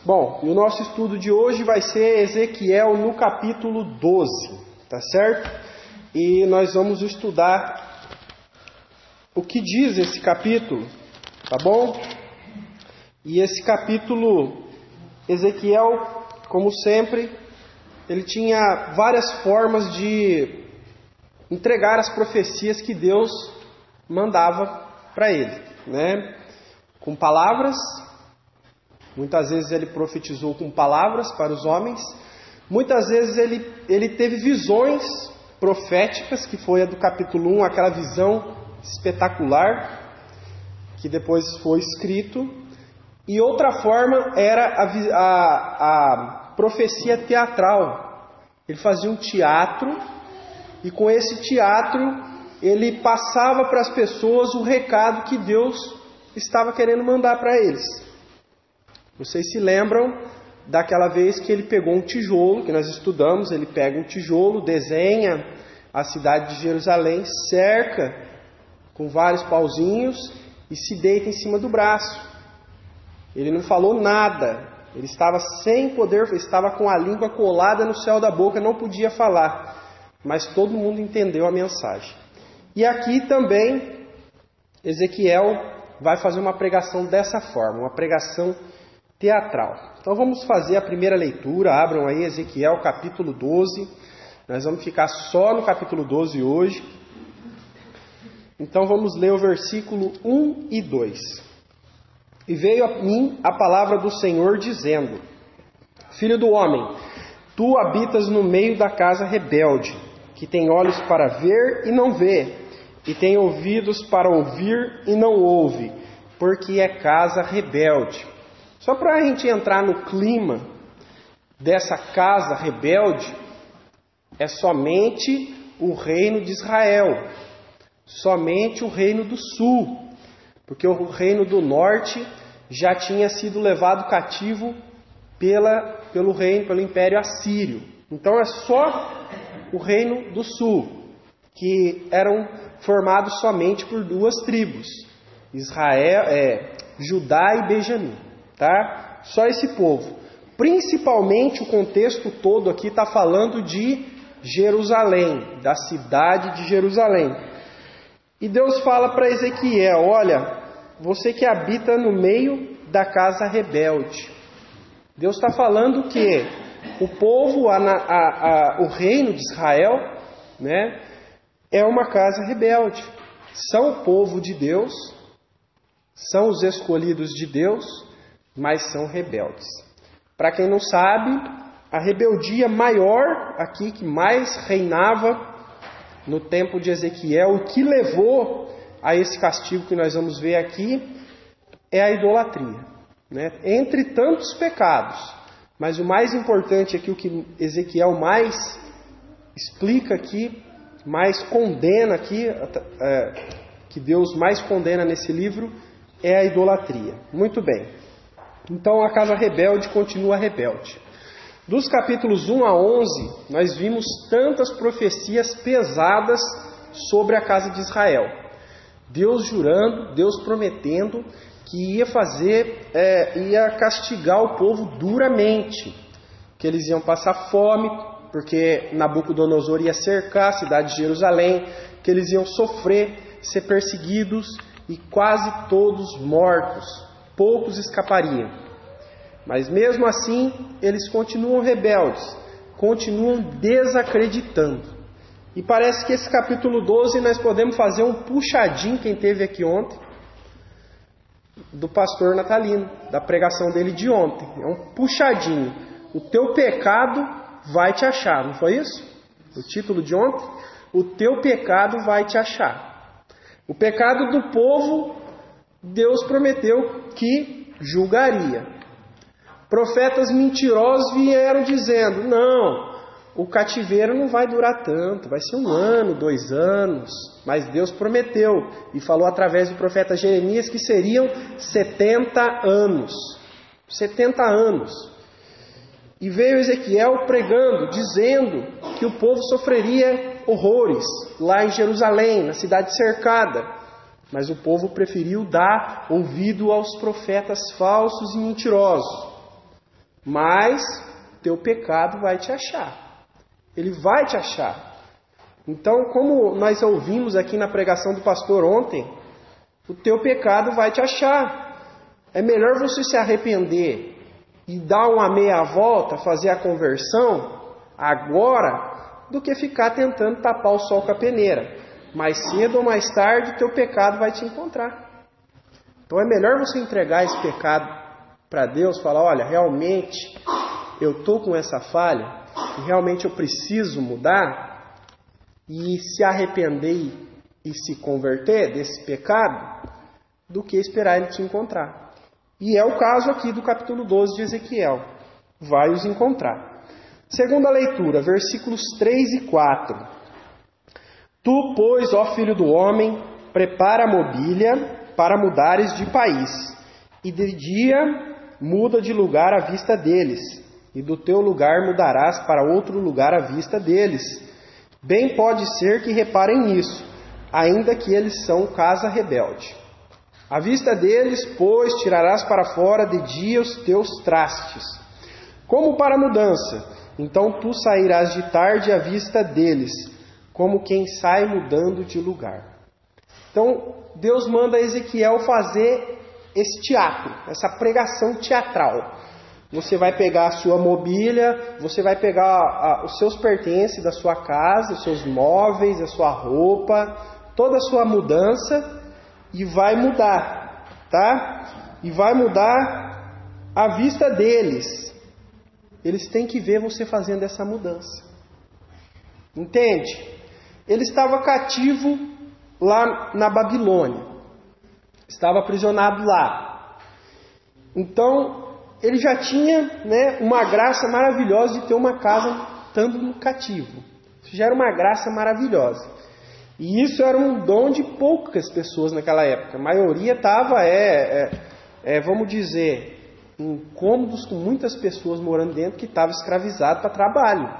Bom, e o nosso estudo de hoje vai ser Ezequiel no capítulo 12, tá certo? E nós vamos estudar o que diz esse capítulo, tá bom? E esse capítulo, Ezequiel, como sempre, ele tinha várias formas de entregar as profecias que Deus mandava para ele, né? Com palavras. Muitas vezes ele profetizou com palavras para os homens. Muitas vezes ele teve visões proféticas, que foi a do capítulo 1, aquela visão espetacular, que depois foi escrito. E outra forma era a profecia teatral. Ele fazia um teatro, e com esse teatro ele passava para as pessoas o recado que Deus estava querendo mandar para eles. Vocês se lembram daquela vez que ele pegou um tijolo, que nós estudamos, ele pega um tijolo, desenha a cidade de Jerusalém, cerca com vários pauzinhos e se deita em cima do braço. Ele não falou nada, ele estava sem poder, estava com a língua colada no céu da boca, não podia falar, mas todo mundo entendeu a mensagem. E aqui também Ezequiel vai fazer uma pregação dessa forma, uma pregação teatral. Então vamos fazer a primeira leitura. Abram aí Ezequiel capítulo 12. Nós vamos ficar só no capítulo 12 hoje. Então vamos ler o versículo 1 e 2. E veio a mim a palavra do Senhor dizendo: Filho do homem, tu habitas no meio da casa rebelde, que tem olhos para ver e não vê, e tem ouvidos para ouvir e não ouve, porque é casa rebelde. Só para a gente entrar no clima dessa casa rebelde, é somente o reino de Israel, somente o reino do sul, porque o reino do norte já tinha sido levado cativo pelo Império Assírio. Então é só o reino do sul, que eram formados somente por duas tribos, Judá e Benjamim. Tá? Só esse povo. Principalmente o contexto todo aqui está falando de Jerusalém, da cidade de Jerusalém. E Deus fala para Ezequiel: olha, você que habita no meio da casa rebelde. Deus está falando que o povo, o reino de Israel, né, é uma casa rebelde. São o povo de Deus, são os escolhidos de Deus, mas são rebeldes. Para quem não sabe, a rebeldia maior aqui, que mais reinava no tempo de Ezequiel, o que levou a esse castigo que nós vamos ver aqui, é a idolatria, né? Entre tantos pecados, mas o mais importante aqui, o que Ezequiel mais explica aqui, mais condena aqui, que Deus mais condena nesse livro, é a idolatria. Muito bem. Então a casa rebelde continua rebelde. Dos capítulos 1 a 11, nós vimos tantas profecias pesadas sobre a casa de Israel. Deus jurando, Deus prometendo que ia castigar o povo duramente. Que eles iam passar fome, porque Nabucodonosor ia cercar a cidade de Jerusalém. Que eles iam sofrer, ser perseguidos e quase todos mortos. Poucos escapariam. Mas mesmo assim, eles continuam rebeldes, continuam desacreditando. E parece que esse capítulo 12 nós podemos fazer um puxadinho, quem teve aqui ontem, do pastor Natalino, da pregação dele de ontem. É um puxadinho. O teu pecado vai te achar, não foi isso? O título de ontem? O teu pecado vai te achar. O pecado do povo, Deus prometeu que julgaria. Profetas mentirosos vieram dizendo: não, o cativeiro não vai durar tanto, vai ser 1 ano, 2 anos. Mas Deus prometeu e falou através do profeta Jeremias que seriam 70 anos. 70 anos. E veio Ezequiel pregando, dizendo que o povo sofreria horrores lá em Jerusalém, na cidade cercada. Mas o povo preferiu dar ouvido aos profetas falsos e mentirosos. mas teu pecado vai te achar. Ele vai te achar. Então, como nós ouvimos aqui na pregação do pastor ontem, o teu pecado vai te achar. É melhor você se arrepender e dar uma meia volta, fazer a conversão agora, do que ficar tentando tapar o sol com a peneira. Mais cedo ou mais tarde, teu pecado vai te encontrar. Então é melhor você entregar esse pecado para Deus, falar, olha, realmente eu estou com essa falha, e realmente eu preciso mudar, e se arrepender e se converter desse pecado, do que esperar ele te encontrar. E é o caso aqui do capítulo 12 de Ezequiel. Vai os encontrar. Segunda leitura, versículos 3 e 4. Tu, pois, ó filho do homem, prepara a mobília para mudares de país, e de dia muda de lugar à vista deles, e do teu lugar mudarás para outro lugar à vista deles. Bem pode ser que reparem nisso, ainda que eles são casa rebelde. À vista deles, pois, tirarás para fora de dia os teus trastes, como para mudança. Então tu sairás de tarde à vista deles, como quem sai mudando de lugar. Então, Deus manda Ezequiel fazer esse teatro, essa pregação teatral. Você vai pegar a sua mobília, você vai pegar os seus pertences da sua casa, os seus móveis, a sua roupa, toda a sua mudança, e vai mudar, tá? E vai mudar à vista deles. Eles têm que ver você fazendo essa mudança. Entende? Ele estava cativo lá na Babilônia. Estava aprisionado lá. Então, ele já tinha, uma graça maravilhosa de ter uma casa estando no cativo. Isso já era uma graça maravilhosa. E isso era um dom de poucas pessoas naquela época. A maioria estava, vamos dizer, em cômodos com muitas pessoas morando dentro que estavam escravizados para trabalho.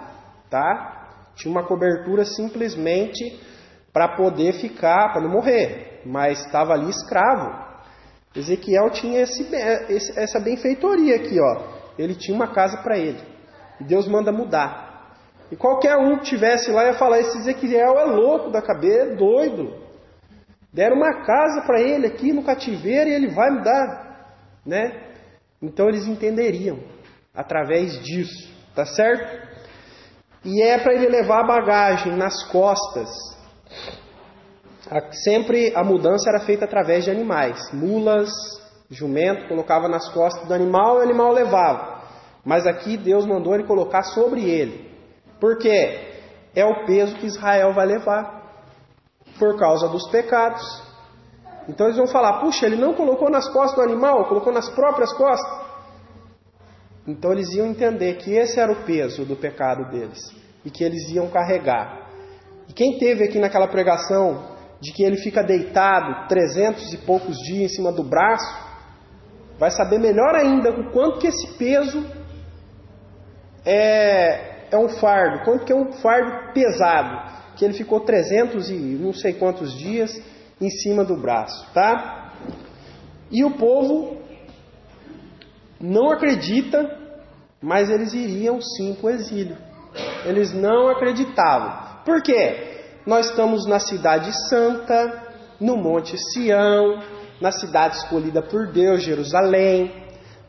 Tá? Tinha uma cobertura simplesmente para poder ficar, para não morrer. Mas estava ali escravo. Ezequiel tinha essa benfeitoria aqui, ó. Ele tinha uma casa para ele. E Deus manda mudar. E qualquer um que estivesse lá ia falar, esse Ezequiel é louco da cabeça, é doido. Deram uma casa para ele aqui no cativeiro e ele vai mudar. Né? Então eles entenderiam através disso. Tá certo? E é para ele levar a bagagem nas costas. Sempre a mudança era feita através de animais. Mulas, jumento, colocava nas costas do animal e o animal levava. Mas aqui Deus mandou ele colocar sobre ele. Por quê? É o peso que Israel vai levar. Por causa dos pecados. Então eles vão falar, puxa, ele não colocou nas costas do animal, colocou nas próprias costas. Então eles iam entender que esse era o peso do pecado deles. E que eles iam carregar. E quem teve aqui naquela pregação de que ele fica deitado 300 e poucos dias em cima do braço, vai saber melhor ainda o quanto que esse peso é um fardo, quanto que é um fardo pesado, que ele ficou 300 e não sei quantos dias em cima do braço, tá? E o povo não acredita, mas eles iriam sim para o exílio. Eles não acreditavam. Por quê? Nós estamos na cidade santa, no Monte Sião, na cidade escolhida por Deus, Jerusalém.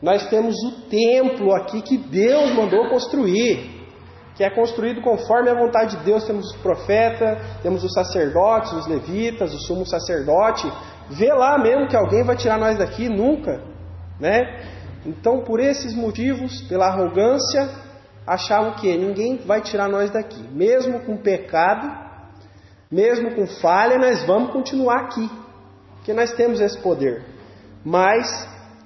Nós temos o templo aqui que Deus mandou construir, que é construído conforme a vontade de Deus. Temos os profetas, temos os sacerdotes, os levitas, o sumo sacerdote. Vê lá mesmo que alguém vai tirar nós daqui? Nunca, né? Então, por esses motivos, pela arrogância, achavam que ninguém vai tirar nós daqui. Mesmo com pecado, mesmo com falha, nós vamos continuar aqui, porque nós temos esse poder. Mas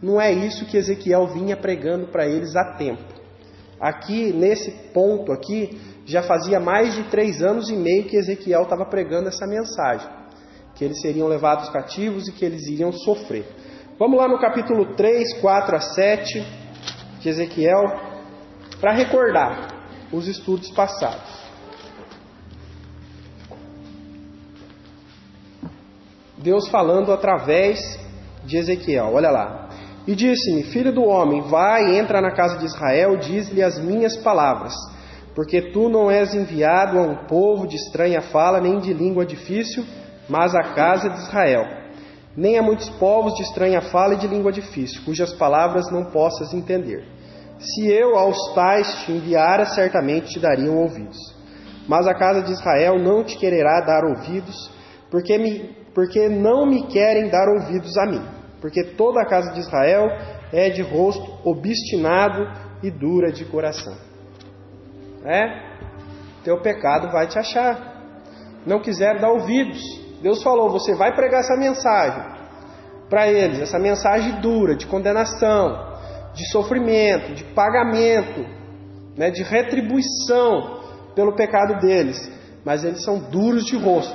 não é isso que Ezequiel vinha pregando para eles há tempo. Aqui, nesse ponto aqui, já fazia mais de 3 anos e meio que Ezequiel estava pregando essa mensagem, que eles seriam levados cativos e que eles iriam sofrer. Vamos lá no capítulo 3, 4 a 7 de Ezequiel, para recordar os estudos passados. Deus falando através de Ezequiel, olha lá. E disse-me: filho do homem, vai, entra na casa de Israel, diz-lhe as minhas palavras, porque tu não és enviado a um povo de estranha fala, nem de língua difícil, mas à casa de Israel. Nem a muitos povos de estranha fala e de língua difícil, cujas palavras não possas entender. Se eu aos tais te enviara, certamente te dariam ouvidos. Mas a casa de Israel não te quererá dar ouvidos, porque não me querem dar ouvidos a mim. Porque toda a casa de Israel é de rosto obstinado e dura de coração. Teu pecado vai te achar. Não quiser dar ouvidos. Deus falou, você vai pregar essa mensagem para eles, essa mensagem dura, de condenação, de sofrimento, de pagamento, de retribuição pelo pecado deles. Mas eles são duros de rosto,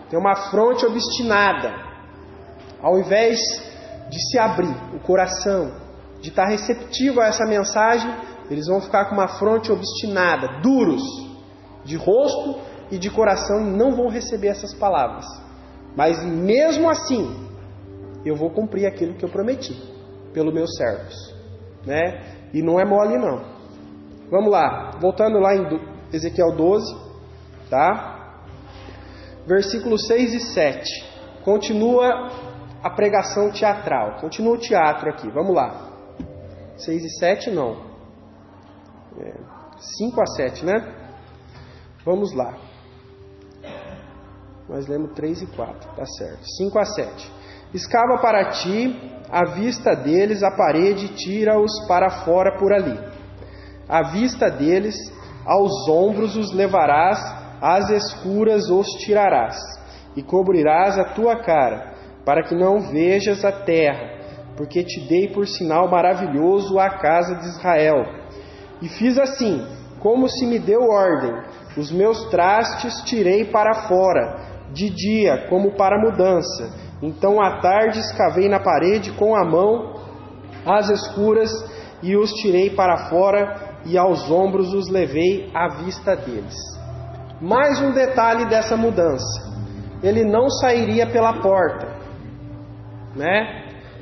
tem uma fronte obstinada. Ao invés de se abrir o coração, de estar receptivo a essa mensagem, eles vão ficar com uma fronte obstinada, duros de rosto e de coração, e não vão receber essas palavras. Mas mesmo assim, eu vou cumprir aquilo que eu prometi pelos meus servos, E não é mole não. Vamos lá, voltando lá em Ezequiel 12, tá? Versículos 6 e 7. Continua a pregação teatral. Continua o teatro aqui. Vamos lá. 6 e 7 não. 5 a 7, Vamos lá. Nós lemos 3 e 4. Tá certo. 5 a 7. Escava para ti à vista deles a parede e tira-os para fora por ali. À vista deles, aos ombros os levarás, às escuras os tirarás, e cobrirás a tua cara, para que não vejas a terra, porque te dei por sinal maravilhoso a casa de Israel. E fiz assim, como se me deu ordem, os meus trastes tirei para fora, de dia, como para mudança. Então à tarde escavei na parede com a mão, às escuras, e os tirei para fora, e aos ombros os levei à vista deles. Mais um detalhe dessa mudança. Ele não sairia pela porta,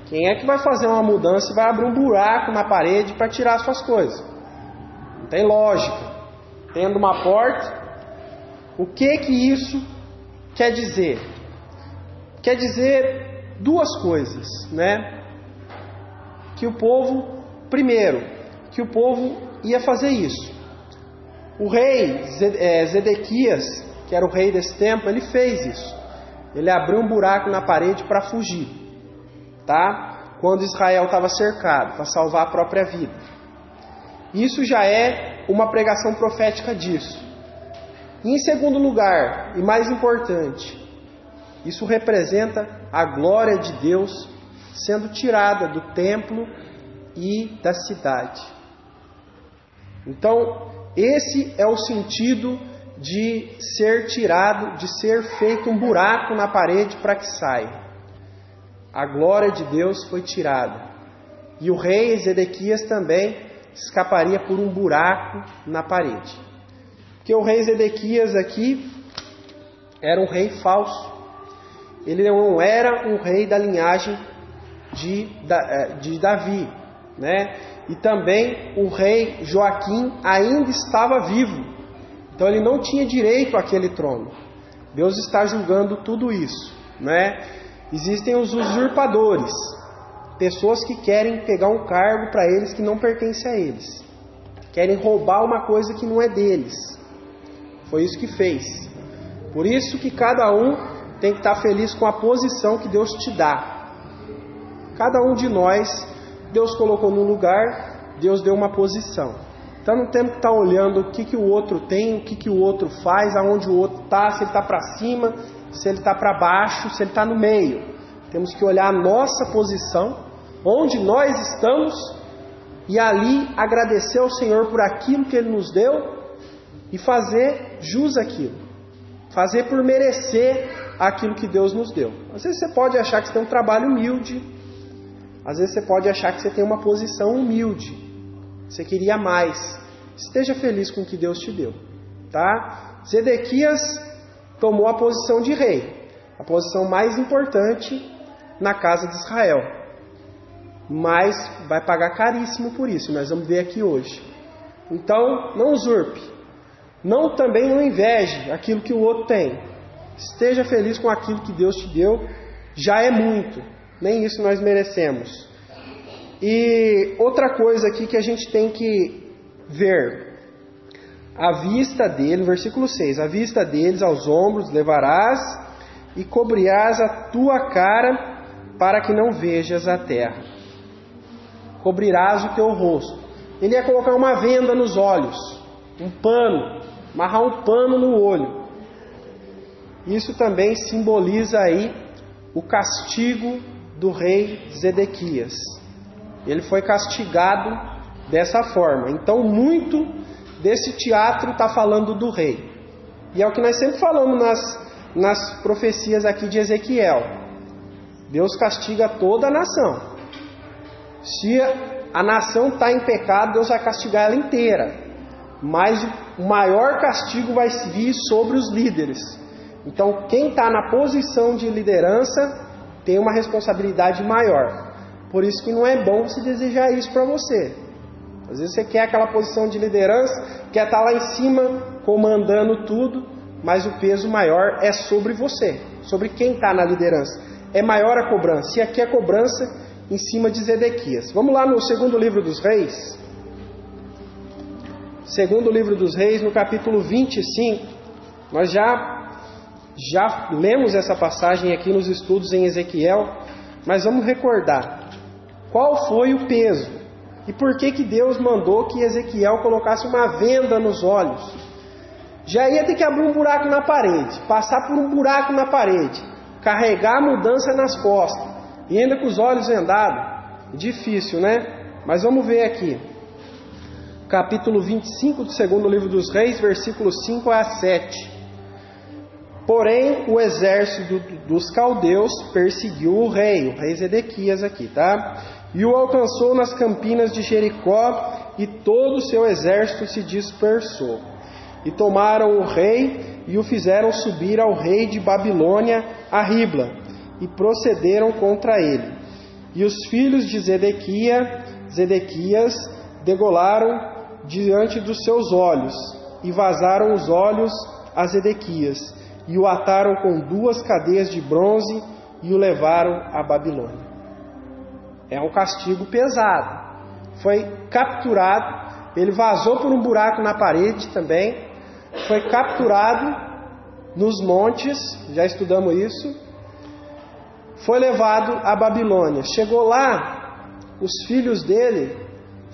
Quem é que vai fazer uma mudança e vai abrir um buraco na parede para tirar suas coisas? Não tem lógica. Tendo uma porta, o que isso quer dizer? Quer dizer duas coisas, Que o povo, primeiro, que o povo ia fazer isso. O rei Zedequias, que era o rei desse tempo, ele fez isso. Ele abriu um buraco na parede para fugir, Quando Israel estava cercado, para salvar a própria vida. Isso já é uma pregação profética disso. E em segundo lugar, e mais importante, isso representa a glória de Deus sendo tirada do templo e da cidade. Então, esse é o sentido de ser tirado, de ser feito um buraco na parede para que saia. A glória de Deus foi tirada. E o rei Zedequias também escaparia por um buraco na parede. Porque o rei Zedequias aqui era um rei falso. Ele não era um rei da linhagem de Davi, E também o rei Joaquim ainda estava vivo. Então ele não tinha direito àquele trono. Deus está julgando tudo isso, Existem os usurpadores, pessoas que querem pegar um cargo para eles que não pertence a eles. Querem roubar uma coisa que não é deles. Foi isso que fez. Por isso que cada um tem que estar feliz com a posição que Deus te dá. Cada um de nós, Deus colocou num lugar, Deus deu uma posição. Então não temos que estar olhando o que o outro tem, o que o outro faz, aonde o outro está, se ele está para cima, se ele está para baixo, se ele está no meio. Temos que olhar a nossa posição, onde nós estamos, e ali agradecer ao Senhor por aquilo que Ele nos deu e fazer jus àquilo. Fazer por merecer aquilo que Deus nos deu. Às vezes você pode achar que você tem um trabalho humilde, às vezes você pode achar que você tem uma posição humilde, você queria mais. Esteja feliz com o que Deus te deu, Zedequias tomou a posição de rei, a posição mais importante na casa de Israel. mas vai pagar caríssimo por isso. Nós vamos ver aqui hoje. Então, não usurpe. Também não inveje aquilo que o outro tem. Esteja feliz com aquilo que Deus te deu. Já é muito. Nem isso nós merecemos. E outra coisa aqui que a gente tem que ver. À vista dele, versículo 6. À vista deles, aos ombros, levarás e cobrirás a tua cara para que não vejas a terra. Cobrirás o teu rosto. Ele ia colocar uma venda nos olhos. Um pano. Amarrar um pano no olho. Isso também simboliza aí o castigo do rei Zedequias. Ele foi castigado dessa forma. Então, muito desse teatro está falando do rei. E é o que nós sempre falamos nas profecias aqui de Ezequiel. Deus castiga toda a nação. Se a nação está em pecado, Deus vai castigar ela inteira. Mas o maior castigo vai vir sobre os líderes. Então, quem está na posição de liderança tem uma responsabilidade maior. Por isso que não é bom você desejar isso para você. Às vezes você quer aquela posição de liderança, quer estar lá em cima comandando tudo, mas o peso maior é sobre você, sobre quem está na liderança. É maior a cobrança. E aqui a cobrança em cima de Zedequias. Vamos lá no segundo livro dos reis. Segundo livro dos reis, no capítulo 25. Nós já lemos essa passagem aqui nos estudos em Ezequiel, mas vamos recordar. Qual foi o peso? E por que Deus mandou que Ezequiel colocasse uma venda nos olhos? Já ia ter que abrir um buraco na parede, passar por um buraco na parede, carregar a mudança nas costas, e ainda com os olhos vendados. Difícil, né? Mas vamos ver aqui. Capítulo 25 do segundo livro dos reis, versículos 5 a 7. Porém, o exército dos caldeus perseguiu o rei Zedequias aqui, tá? E o alcançou nas campinas de Jericó, e todo o seu exército se dispersou. E tomaram o rei, e o fizeram subir ao rei de Babilônia a Ribla, e procederam contra ele. E os filhos de Zedequias degolaram diante dos seus olhos, e vazaram os olhos a Zedequias, e o ataram com 2 cadeias de bronze, e o levaram a Babilônia. É um castigo pesado. Foi capturado, ele vazou por um buraco na parede também, foi capturado nos montes, já estudamos isso, foi levado a Babilônia. Chegou lá, os filhos dele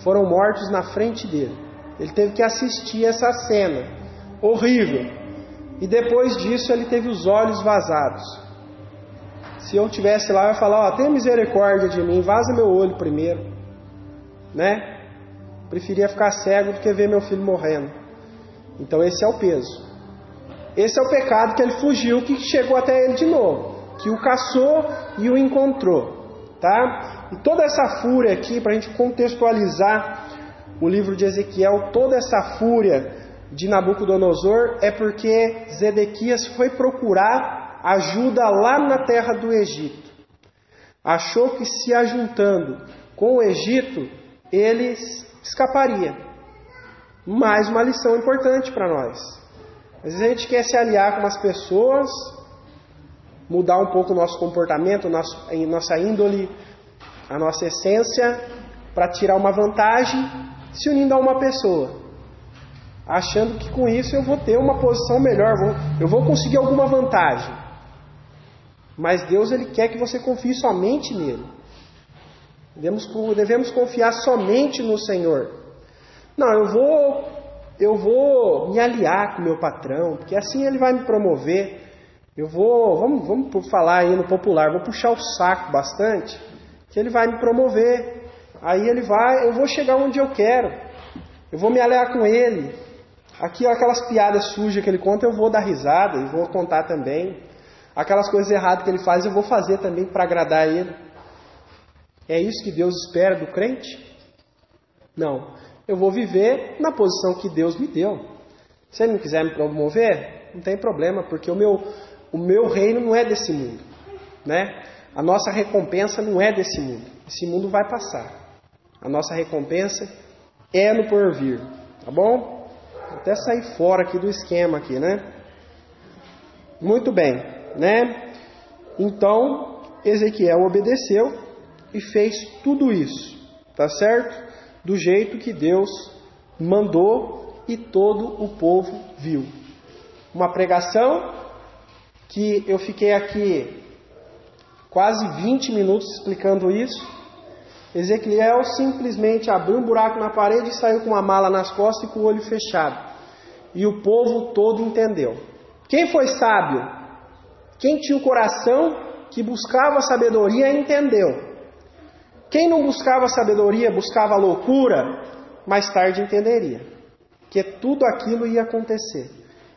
foram mortos na frente dele. Ele teve que assistir essa cena horrível. E depois disso ele teve os olhos vazados. Se eu estivesse lá, eu ia falar, tenha misericórdia de mim, vaza meu olho primeiro. Né? Preferia ficar cego do que ver meu filho morrendo. Então esse é o peso. Esse é o pecado que ele fugiu, que chegou até ele de novo. Que o caçou e o encontrou. Tá? E toda essa fúria aqui, para a gente contextualizar o livro de Ezequiel, toda essa fúria de Nabucodonosor é porque Zedequias foi procurar ajuda lá na terra do Egito. Achou que se ajuntando com o Egito, ele escaparia. Mais uma lição importante para nós. Às vezes a gente quer se aliar com umas pessoas, mudar um pouco o nosso comportamento, nossa índole, a nossa essência, para tirar uma vantagem, se unindo a uma pessoa. Achando que com isso eu vou ter uma posição melhor, eu vou conseguir alguma vantagem. Mas Deus, Ele quer que você confie somente nele. Devemos confiar somente no Senhor. Não, eu vou me aliar com o meu patrão, porque assim ele vai me promover. Vamos falar aí no popular, vou puxar o saco bastante, que ele vai me promover. Aí eu vou chegar onde eu quero. Eu vou me aliar com ele. Aqui, aquelas piadas sujas que ele conta, eu vou dar risada, eu vou contar também. Aquelas coisas erradas que ele faz, eu vou fazer também para agradar ele. É isso que Deus espera do crente? Não. Eu vou viver na posição que Deus me deu. Se ele não quiser me promover, não tem problema, porque o meu reino não é desse mundo. Né? A nossa recompensa não é desse mundo. Esse mundo vai passar. A nossa recompensa é no porvir. Tá bom? Vou até sair fora aqui do esquema aqui, né? Muito bem, né? Então, Ezequiel obedeceu e fez tudo isso. Tá certo? Do jeito que Deus mandou e todo o povo viu. Uma pregação que eu fiquei aqui quase 20 minutos explicando isso. Ezequiel simplesmente abriu um buraco na parede e saiu com uma mala nas costas e com o olho fechado. E o povo todo entendeu. Quem foi sábio? Quem tinha o coração que buscava sabedoria entendeu. Quem não buscava sabedoria, buscava loucura, mais tarde entenderia. Que tudo aquilo ia acontecer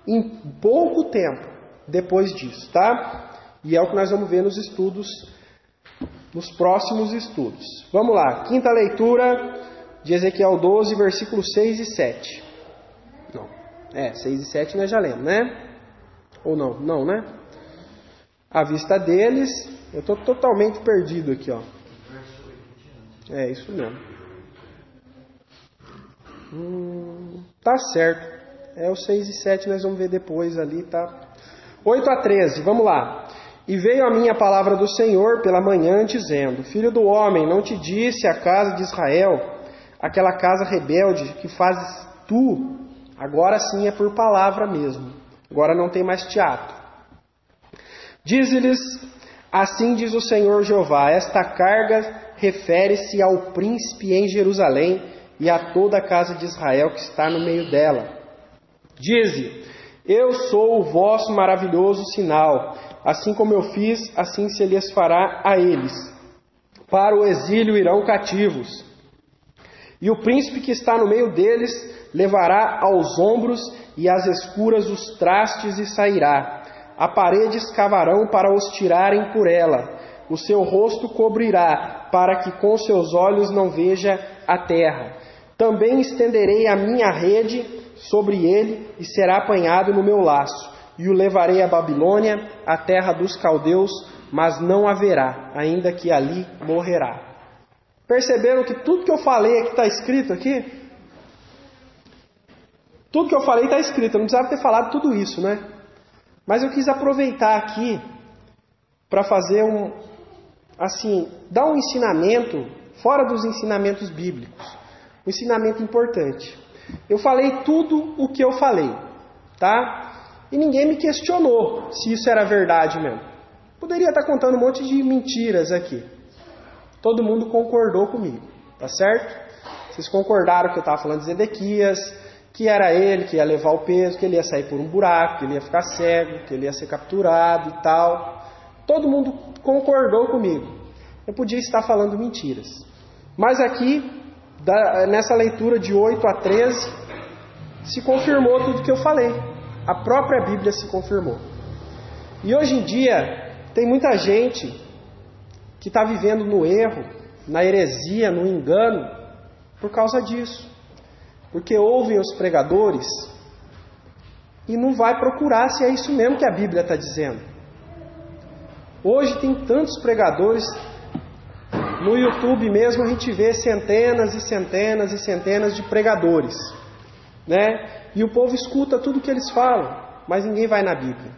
em pouco tempo depois disso, tá? E é o que nós vamos ver nos estudos, nos próximos estudos. Vamos lá, quinta leitura de Ezequiel 12, versículos 6 e 7. Não, 6 e 7 nós já lemos, né? Ou não? Não, né? À vista deles, eu estou totalmente perdido aqui, ó. É isso mesmo. Tá certo. O 6 e 7 nós vamos ver depois ali, tá? 8 a 13, vamos lá. E veio a minha palavra do Senhor pela manhã, dizendo: Filho do homem, não te disse a casa de Israel, aquela casa rebelde que fazes tu? Agora sim é por palavra mesmo. Agora não tem mais teatro. Dize-lhes, assim diz o Senhor Jeová, esta carga refere-se ao príncipe em Jerusalém e a toda a casa de Israel que está no meio dela. Dize, eu sou o vosso maravilhoso sinal, assim como eu fiz, assim se lhes fará a eles. Para o exílio irão cativos. E o príncipe que está no meio deles levará aos ombros e às escuras os trastes e sairá. A parede escavarão para os tirarem por ela. O seu rosto cobrirá, para que com seus olhos não veja a terra. Também estenderei a minha rede sobre ele e será apanhado no meu laço. E o levarei à Babilônia, a terra dos caldeus, mas não haverá, ainda que ali morrerá. Perceberam que tudo que eu falei aqui está escrito aqui? Tudo que eu falei está escrito, eu não precisava ter falado tudo isso, né? Mas eu quis aproveitar aqui para fazer dar um ensinamento fora dos ensinamentos bíblicos. Um ensinamento importante. Eu falei tudo o que eu falei, tá? E ninguém me questionou se isso era verdade mesmo. Poderia estar contando um monte de mentiras aqui. Todo mundo concordou comigo, tá certo? Vocês concordaram que eu estava falando de Zedequias, que era ele que ia levar o peso, que ele ia sair por um buraco, que ele ia ficar cego, que ele ia ser capturado e tal. Todo mundo concordou comigo. Eu podia estar falando mentiras. Mas aqui, nessa leitura de 8 a 13, se confirmou tudo que eu falei. A própria Bíblia se confirmou. E hoje em dia, tem muita gente que está vivendo no erro, na heresia, no engano, por causa disso. Porque ouvem os pregadores e não vai procurar se é isso mesmo que a Bíblia está dizendo. Hoje tem tantos pregadores, no YouTube mesmo a gente vê centenas e centenas e centenas de pregadores, né? E o povo escuta tudo que eles falam, mas ninguém vai na Bíblia.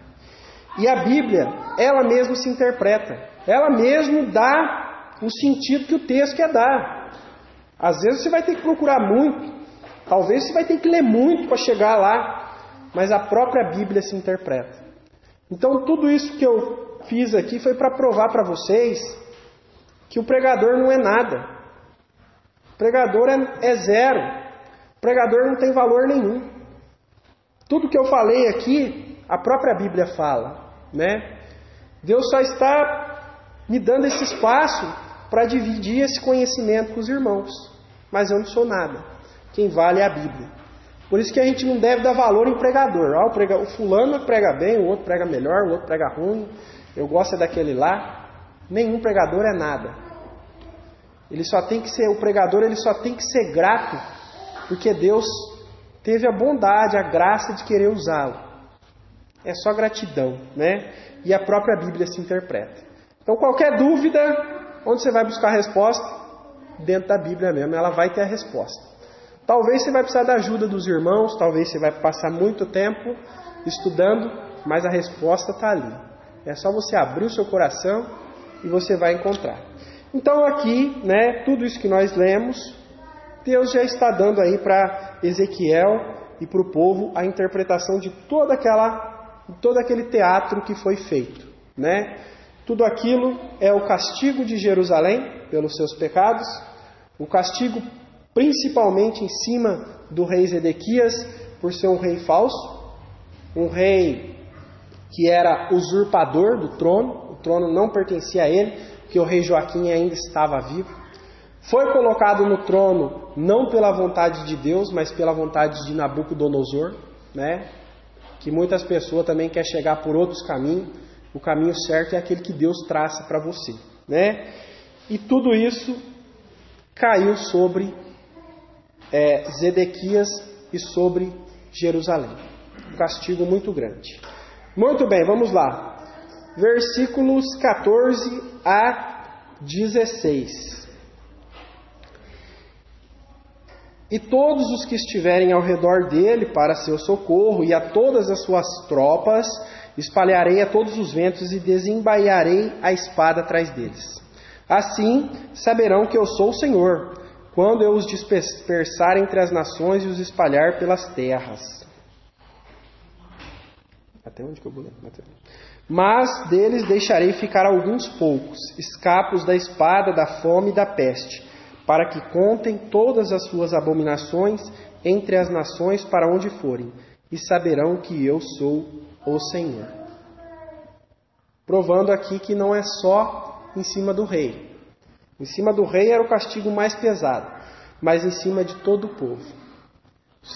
E a Bíblia, ela mesma se interpreta, ela mesma dá o sentido que o texto quer dar. Às vezes você vai ter que procurar muito, talvez você vai ter que ler muito para chegar lá, mas a própria Bíblia se interpreta. Então tudo isso que eu fiz aqui foi para provar para vocês que o pregador não é nada. O pregador é zero. O pregador não tem valor nenhum. Tudo que eu falei aqui, a própria Bíblia fala, né? Deus só está me dando esse espaço para dividir esse conhecimento com os irmãos. Mas eu não sou nada. Quem vale é a Bíblia. Por isso que a gente não deve dar valor em pregador. O fulano prega bem, o outro prega melhor, o outro prega ruim. Eu gosto daquele lá. Nenhum pregador é nada. O pregador ele só tem que ser grato, porque Deus teve a bondade, a graça de querer usá-lo. É só gratidão, né? E a própria Bíblia se interpreta. Então qualquer dúvida, Onde você vai buscar a resposta? Dentro da Bíblia mesmo, ela vai ter a resposta. Talvez você vai precisar da ajuda dos irmãos, talvez você vai passar muito tempo estudando, mas a resposta está ali. É só você abrir o seu coração e você vai encontrar. Então aqui, né, tudo isso que nós lemos, Deus já está dando aí para Ezequiel e para o povo a interpretação de todo aquele teatro que foi feito, né? Tudo aquilo é o castigo de Jerusalém pelos seus pecados, o castigo principalmente em cima do rei Zedequias por ser um rei falso, um rei que era usurpador do trono, o trono não pertencia a ele, porque o rei Joaquim ainda estava vivo. Foi colocado no trono não pela vontade de Deus, mas pela vontade de Nabucodonosor, né? Que muitas pessoas também querem chegar por outros caminhos. O caminho certo é aquele que Deus traça para você, né? E tudo isso caiu sobre Zedequias e sobre Jerusalém. Um castigo muito grande. Muito bem, vamos lá. Versículos 14 a 16. E todos os que estiverem ao redor dele para seu socorro, e a todas as suas tropas, espalharei a todos os ventos e desembaiarei a espada atrás deles. Assim saberão que eu sou o Senhor, quando eu os dispersar entre as nações e os espalhar pelas terras. Até onde que eu vou ler? Mas deles deixarei ficar alguns poucos, escapos da espada, da fome e da peste, para que contem todas as suas abominações entre as nações para onde forem, e saberão que eu sou o Senhor. Provando aqui que não é só em cima do rei. Em cima do rei era o castigo mais pesado, mas em cima de todo o povo.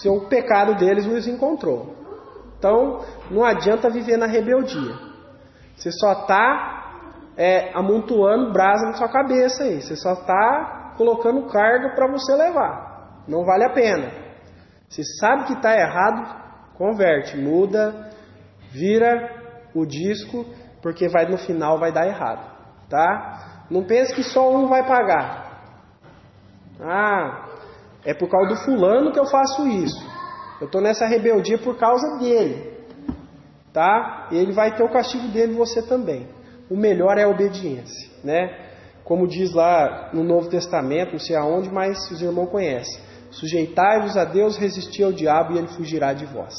O pecado deles os encontrou. Então, não adianta viver na rebeldia. Você só está amontoando brasa na sua cabeça aí. Você só está colocando carga para você levar. Não vale a pena. Você sabe que está errado, converte, muda, vira o disco, porque no final vai dar errado. Tá? Não pense que só um vai pagar. É por causa do fulano que eu faço isso. Eu estou nessa rebeldia por causa dele. Tá? Ele vai ter o castigo dele e você também. O melhor é a obediência, né? Como diz lá no Novo Testamento, não sei aonde, mas os irmãos conhecem. Sujeitai-vos a Deus, resisti ao diabo e ele fugirá de vós.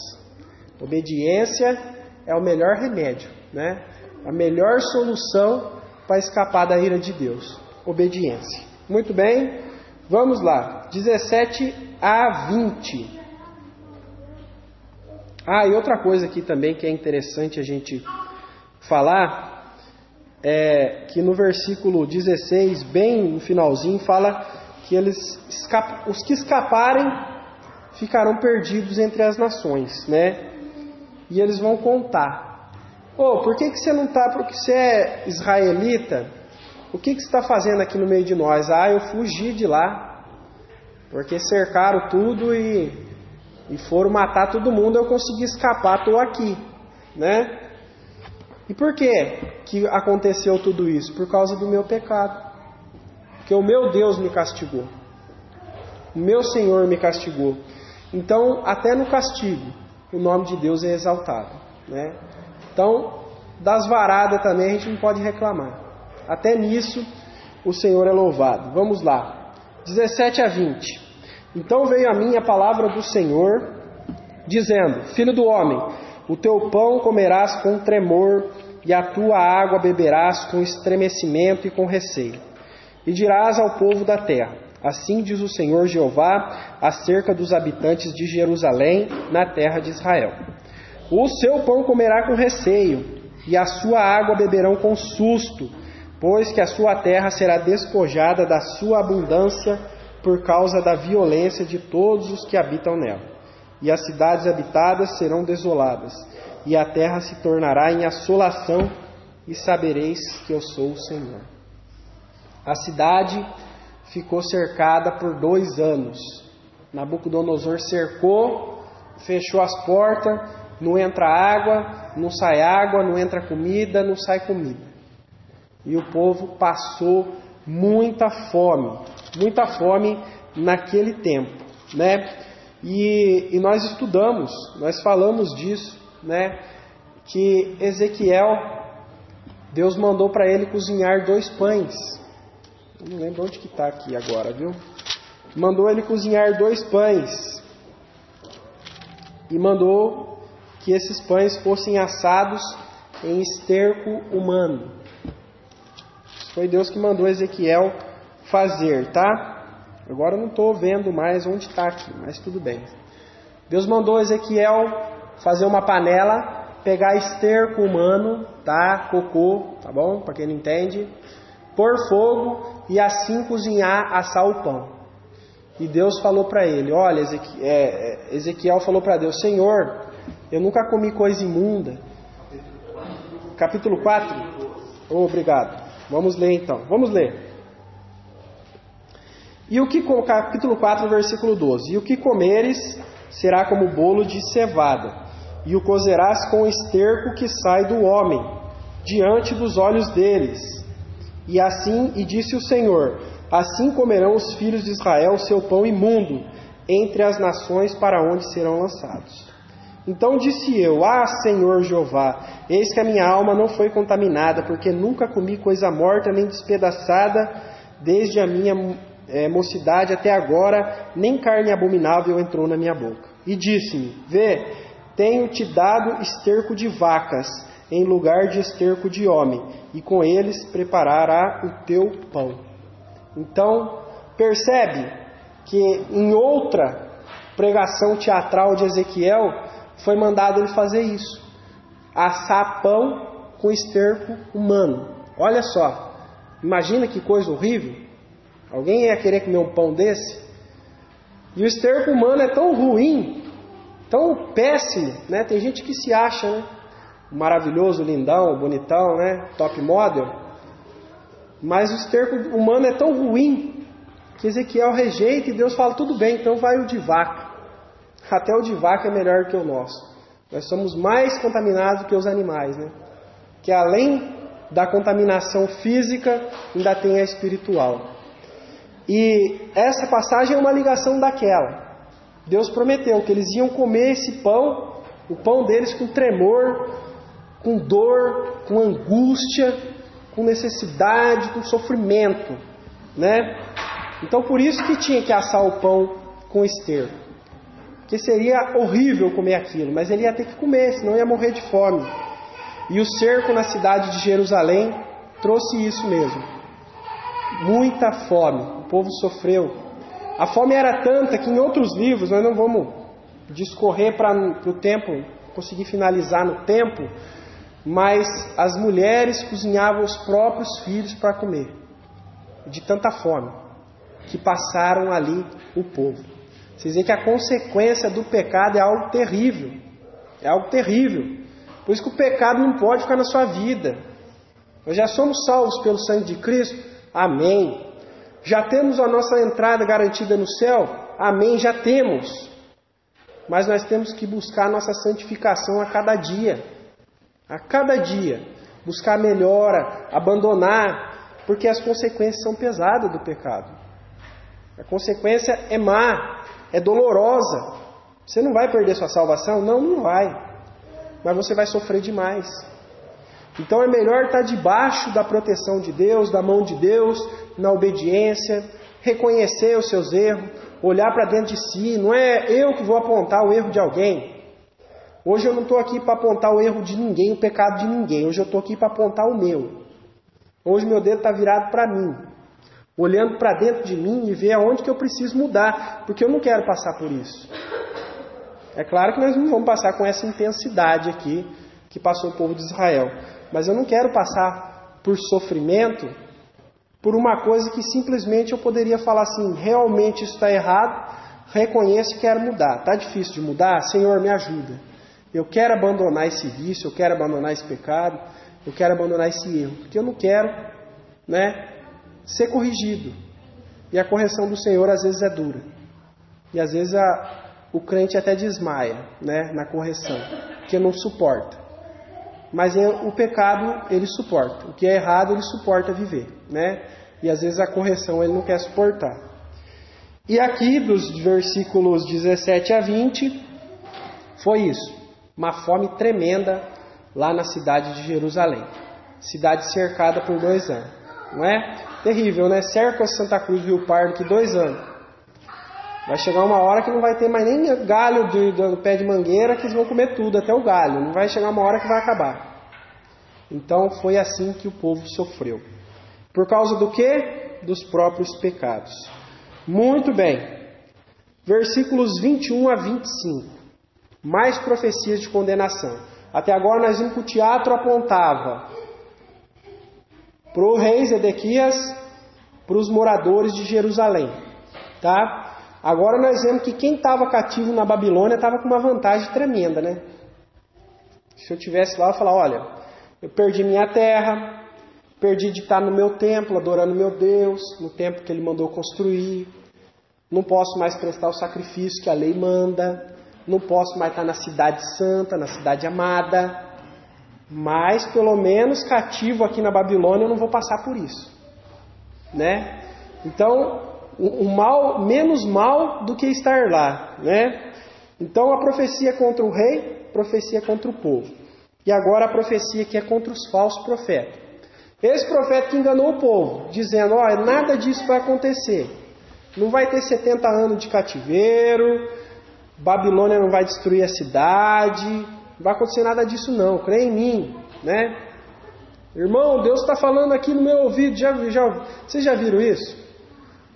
Obediência é o melhor remédio, né? A melhor solução para escapar da ira de Deus. Obediência. Muito bem, vamos lá. 17 a 20. E outra coisa aqui também que é interessante a gente falar, é que no versículo 16, bem no finalzinho, fala que os que escaparem ficarão perdidos entre as nações, né? E eles vão contar. Por que você não está? Porque você é israelita? O que você está fazendo aqui no meio de nós? Eu fugi de lá, porque cercaram tudo e foram matar todo mundo. Eu consegui escapar, estou aqui, né? E por que aconteceu tudo isso? Por causa do meu pecado. Porque o meu Deus me castigou. O meu Senhor me castigou. Então, até no castigo, o nome de Deus é exaltado, né? Então, das varadas também a gente não pode reclamar. Até nisso, o Senhor é louvado. Vamos lá. 17 a 20. Então veio a mim a palavra do Senhor, dizendo: Filho do homem, o teu pão comerás com tremor, e a tua água beberás com estremecimento e com receio. E dirás ao povo da terra: Assim diz o Senhor Jeová acerca dos habitantes de Jerusalém na terra de Israel. O seu pão comerá com receio, e a sua água beberão com susto, pois que a sua terra será despojada da sua abundância por causa da violência de todos os que habitam nela. E as cidades habitadas serão desoladas, e a terra se tornará em assolação, e sabereis que eu sou o Senhor. A cidade ficou cercada por 2 anos. Nabucodonosor cercou, fechou as portas, não entra água, não entra comida, não sai comida. E o povo passou muita fome naquele tempo, né? E nós estudamos, nós falamos disso, né? Que Ezequiel, Deus mandou para ele cozinhar 2 pães. Eu não lembro onde que está aqui agora, viu? Mandou ele cozinhar 2 pães. E mandou que esses pães fossem assados em esterco humano. Isso foi Deus que mandou Ezequiel fazer, tá? Agora eu não estou vendo mais onde está aqui, mas tudo bem. Deus mandou Ezequiel fazer uma panela, pegar esterco humano, tá? Cocô, tá bom? Para quem não entende. Pôr fogo e assim cozinhar, assar o pão. E Deus falou para ele, olha, Ezequiel falou para Deus, Senhor, eu nunca comi coisa imunda. Capítulo 4? Oh, obrigado. Vamos ler então. Vamos ler. Capítulo 4, versículo 12. E o que comeres será como bolo de cevada, e o cozerás com o esterco que sai do homem, diante dos olhos deles. E disse o Senhor, assim comerão os filhos de Israel o seu pão imundo, entre as nações para onde serão lançados. Então disse eu, Senhor Jeová, eis que a minha alma não foi contaminada, porque nunca comi coisa morta nem despedaçada, desde a minha mocidade até agora, nem carne abominável entrou na minha boca. E disse-me, vê, tenho-te dado esterco de vacas, em lugar de esterco de homem, e com eles preparará o teu pão. Então, percebe que em outra pregação teatral de Ezequiel, foi mandado ele fazer isso. Assar pão com esterco humano. Olha só, imagina que coisa horrível. Alguém ia querer comer um pão desse? E o esterco humano é tão ruim, tão péssimo, né? Tem gente que se acha, né? Maravilhoso, lindão, bonitão, né? Top model. Mas o esterco humano é tão ruim que Ezequiel rejeita e Deus fala, tudo bem, então vai o de vaca. Até o de vaca é melhor que o nosso. Nós somos mais contaminados que os animais, né? Que além da contaminação física, ainda tem a espiritual. E essa passagem é uma ligação daquela. Deus prometeu que eles iam comer esse pão, o pão deles com tremor, com dor, com angústia, com necessidade, com sofrimento, né? Então por isso que tinha que assar o pão com esterco. Porque seria horrível comer aquilo, mas ele ia ter que comer, senão ia morrer de fome. E o cerco na cidade de Jerusalém trouxe isso mesmo. Muita fome, o povo sofreu. A fome era tanta que em outros livros, nós não vamos discorrer para o tempo, conseguir finalizar no tempo, mas as mulheres cozinhavam os próprios filhos para comer, de tanta fome que passaram ali o povo. Vocês veem que a consequência do pecado é algo terrível, é algo terrível. Por isso que o pecado não pode ficar na sua vida. Nós já somos salvos pelo sangue de Cristo, amém. Já temos a nossa entrada garantida no céu, amém, já temos. Mas nós temos que buscar a nossa santificação a cada dia. A cada dia. Buscar melhora, abandonar, porque as consequências são pesadas do pecado. A consequência é má, é dolorosa. Você não vai perder sua salvação? Não, não vai. Mas você vai sofrer demais. Então é melhor estar debaixo da proteção de Deus, da mão de Deus, na obediência, reconhecer os seus erros, olhar para dentro de si. Não é eu que vou apontar o erro de alguém. Hoje eu não estou aqui para apontar o erro de ninguém, o pecado de ninguém. Hoje eu estou aqui para apontar o meu. Hoje meu dedo está virado para mim, olhando para dentro de mim e ver aonde que eu preciso mudar, porque eu não quero passar por isso. É claro que nós não vamos passar com essa intensidade aqui que passou o povo de Israel. Mas eu não quero passar por sofrimento por uma coisa que simplesmente eu poderia falar assim, realmente isso está errado, reconheço e quero mudar. Está difícil de mudar? Senhor, me ajuda. Eu quero abandonar esse vício, eu quero abandonar esse pecado, eu quero abandonar esse erro, porque eu não quero, ser corrigido. E a correção do Senhor às vezes é dura. E às vezes o crente até desmaia, na correção, porque não suporta. Mas o pecado ele suporta. O que é errado ele suporta viver, E às vezes a correção ele não quer suportar. E aqui, dos versículos 17 a 20, foi isso. Uma fome tremenda lá na cidade de Jerusalém. Cidade cercada por 2 anos. Não é? Terrível, né? Cerca Santa Cruz do Rio Pardo que 2 anos. Vai chegar uma hora que não vai ter mais nem galho do pé de mangueira, que eles vão comer tudo, até o galho. Não vai chegar uma hora que vai acabar. Então foi assim que o povo sofreu. Por causa do quê? Dos próprios pecados. Muito bem. Versículos 21 a 25. Mais profecias de condenação. Até agora nós vimos que o teatro apontava para o rei Zedequias, para os moradores de Jerusalém. Tá? Agora nós vemos que quem estava cativo na Babilônia estava com uma vantagem tremenda, né? Se eu estivesse lá, eu ia falar, olha, eu perdi minha terra, perdi de estar no meu templo, adorando meu Deus, no templo que Ele mandou construir, não posso mais prestar o sacrifício que a lei manda, não posso mais estar na cidade santa, na cidade amada, mas pelo menos cativo aqui na Babilônia eu não vou passar por isso, né? Então, o mal, menos mal do que estar lá, né? Então a profecia contra o rei, profecia contra o povo. E agora a profecia que é contra os falsos profetas. Esse profeta que enganou o povo, dizendo, nada disso vai acontecer. Não vai ter 70 anos de cativeiro, Babilônia não vai destruir a cidade, não vai acontecer nada disso não, crê em mim, né? Irmão, Deus está falando aqui no meu ouvido, vocês já viram isso?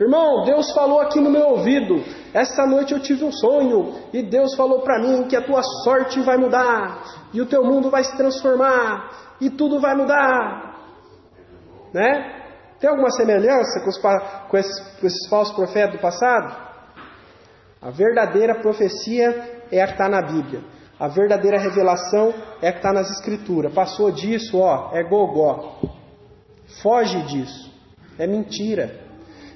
Irmão, Deus falou aqui no meu ouvido, esta noite eu tive um sonho, e Deus falou para mim que a tua sorte vai mudar, e o teu mundo vai se transformar, e tudo vai mudar. Né? Tem alguma semelhança com esses falsos profetas do passado? A verdadeira profecia é a que está na Bíblia. A verdadeira revelação é a que está nas Escrituras. Passou disso, é gogó. Foge disso. É mentira.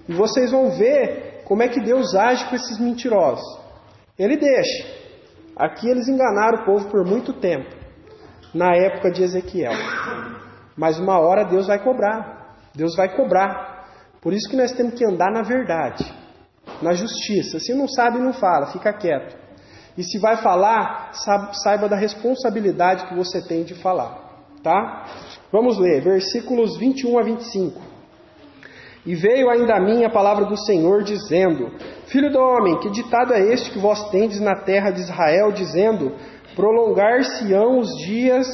E vocês vão ver como é que Deus age com esses mentirosos. Ele deixa. Aqui eles enganaram o povo por muito tempo, na época de Ezequiel. Mas uma hora Deus vai cobrar. Deus vai cobrar. Por isso que nós temos que andar na verdade, na justiça. Se não sabe, não fala, fica quieto. E se vai falar, saiba da responsabilidade que você tem de falar. Tá? Vamos ler, versículos 21 a 25. E veio ainda a mim a palavra do Senhor, dizendo, Filho do homem, que ditado é este que vós tendes na terra de Israel, dizendo, prolongar-se-ão os dias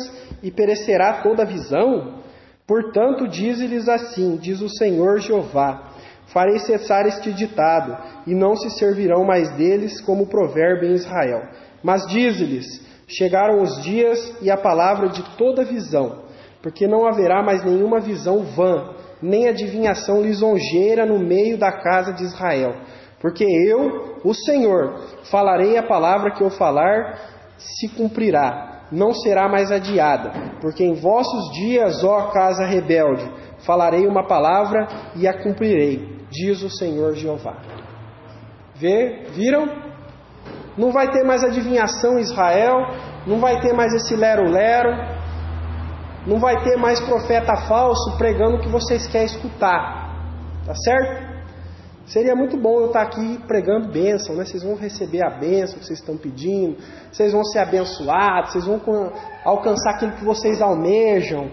e perecerá toda a visão? Portanto, dize-lhes assim, diz o Senhor Jeová, farei cessar este ditado, e não se servirão mais deles como provérbio em Israel. Mas dize-lhes, chegaram os dias e a palavra de toda visão, porque não haverá mais nenhuma visão vã, nem adivinhação lisonjeira no meio da casa de Israel. Porque eu, o Senhor, falarei a palavra que eu falar, se cumprirá, não será mais adiada. Porque em vossos dias, ó casa rebelde, falarei uma palavra e a cumprirei, diz o Senhor Jeová. Viram? Não vai ter mais adivinhação em Israel, não vai ter mais esse lero-lero, não vai ter mais profeta falso pregando o que vocês querem escutar. Tá certo? Seria muito bom eu estar aqui pregando bênção, né? Vocês vão receber a bênção que vocês estão pedindo, vocês vão ser abençoados, vocês vão alcançar aquilo que vocês almejam.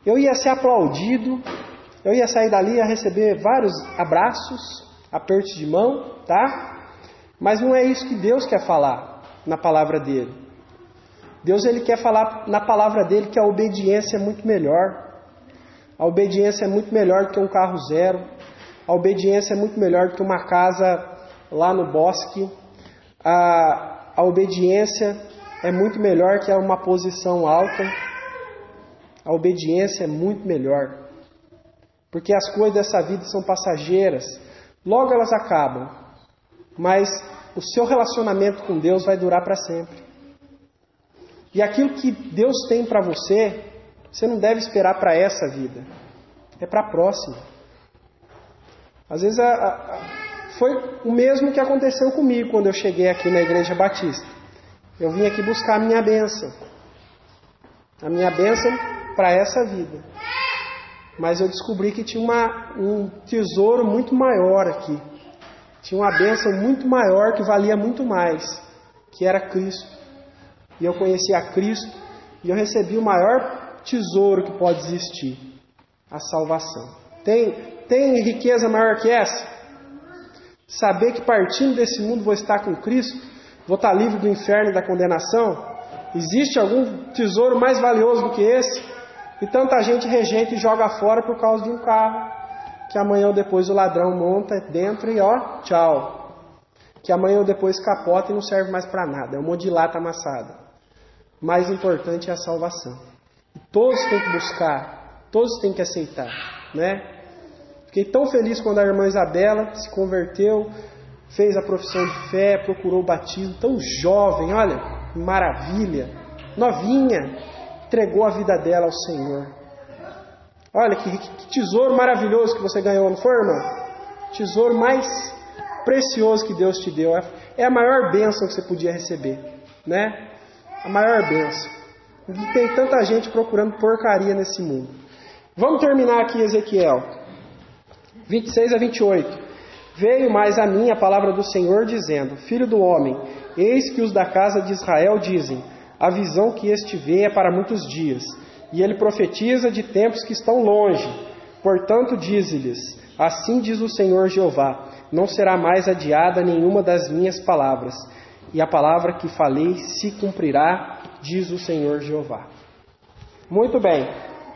Eu ia ser aplaudido, eu ia sair dali e receber vários abraços, apertos de mão, tá? Mas não é isso que Deus quer falar na palavra dele. Deus ele quer falar na palavra dele que a obediência é muito melhor. A obediência é muito melhor do que um carro zero. A obediência é muito melhor do que uma casa lá no bosque. A obediência é muito melhor que uma posição alta. A obediência é muito melhor. Porque as coisas dessa vida são passageiras. Logo elas acabam. Mas o seu relacionamento com Deus vai durar para sempre. E aquilo que Deus tem para você, você não deve esperar para essa vida. É para a próxima. Às vezes foi o mesmo que aconteceu comigo quando eu cheguei aqui na Igreja Batista. Eu vim aqui buscar a minha bênção. A minha bênção para essa vida. Mas eu descobri que tinha um tesouro muito maior aqui. Tinha uma bênção muito maior que valia muito mais, que era Cristo. E eu conheci a Cristo e eu recebi o maior tesouro que pode existir, a salvação. Tem riqueza maior que essa? Saber que partindo desse mundo vou estar com Cristo, vou estar livre do inferno e da condenação? Existe algum tesouro mais valioso do que esse? E tanta gente rejeita e joga fora por causa de um carro, que amanhã ou depois o ladrão monta dentro e ó, tchau. Que amanhã ou depois capota e não serve mais para nada, é um monte de lata amassada. Mais importante é a salvação. E todos têm que buscar, todos têm que aceitar, né? Fiquei tão feliz quando a irmã Isabela se converteu, fez a profissão de fé, procurou o batismo, tão jovem, olha, maravilha, novinha, entregou a vida dela ao Senhor. Olha que tesouro maravilhoso que você ganhou, não foi, irmão? Tesouro mais precioso que Deus te deu. É a maior bênção que você podia receber, né? A maior bênção. E tem tanta gente procurando porcaria nesse mundo. Vamos terminar aqui Ezequiel 26 a 28. Veio mais a mim a palavra do Senhor dizendo: Filho do homem, eis que os da casa de Israel dizem: a visão que este vê é para muitos dias, e ele profetiza de tempos que estão longe. Portanto, dize-lhes: assim diz o Senhor Jeová, não será mais adiada nenhuma das minhas palavras, e a palavra que falei se cumprirá, diz o Senhor Jeová. Muito bem,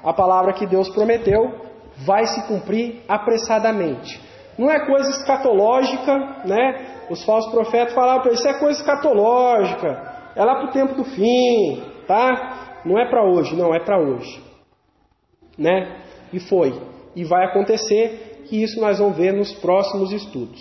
a palavra que Deus prometeu vai se cumprir apressadamente. Não é coisa escatológica, né? Os falsos profetas falavam para isso é coisa escatológica, é lá para o tempo do fim, tá? Não é para hoje, não, é para hoje. Né? E foi. E vai acontecer, que isso nós vamos ver nos próximos estudos.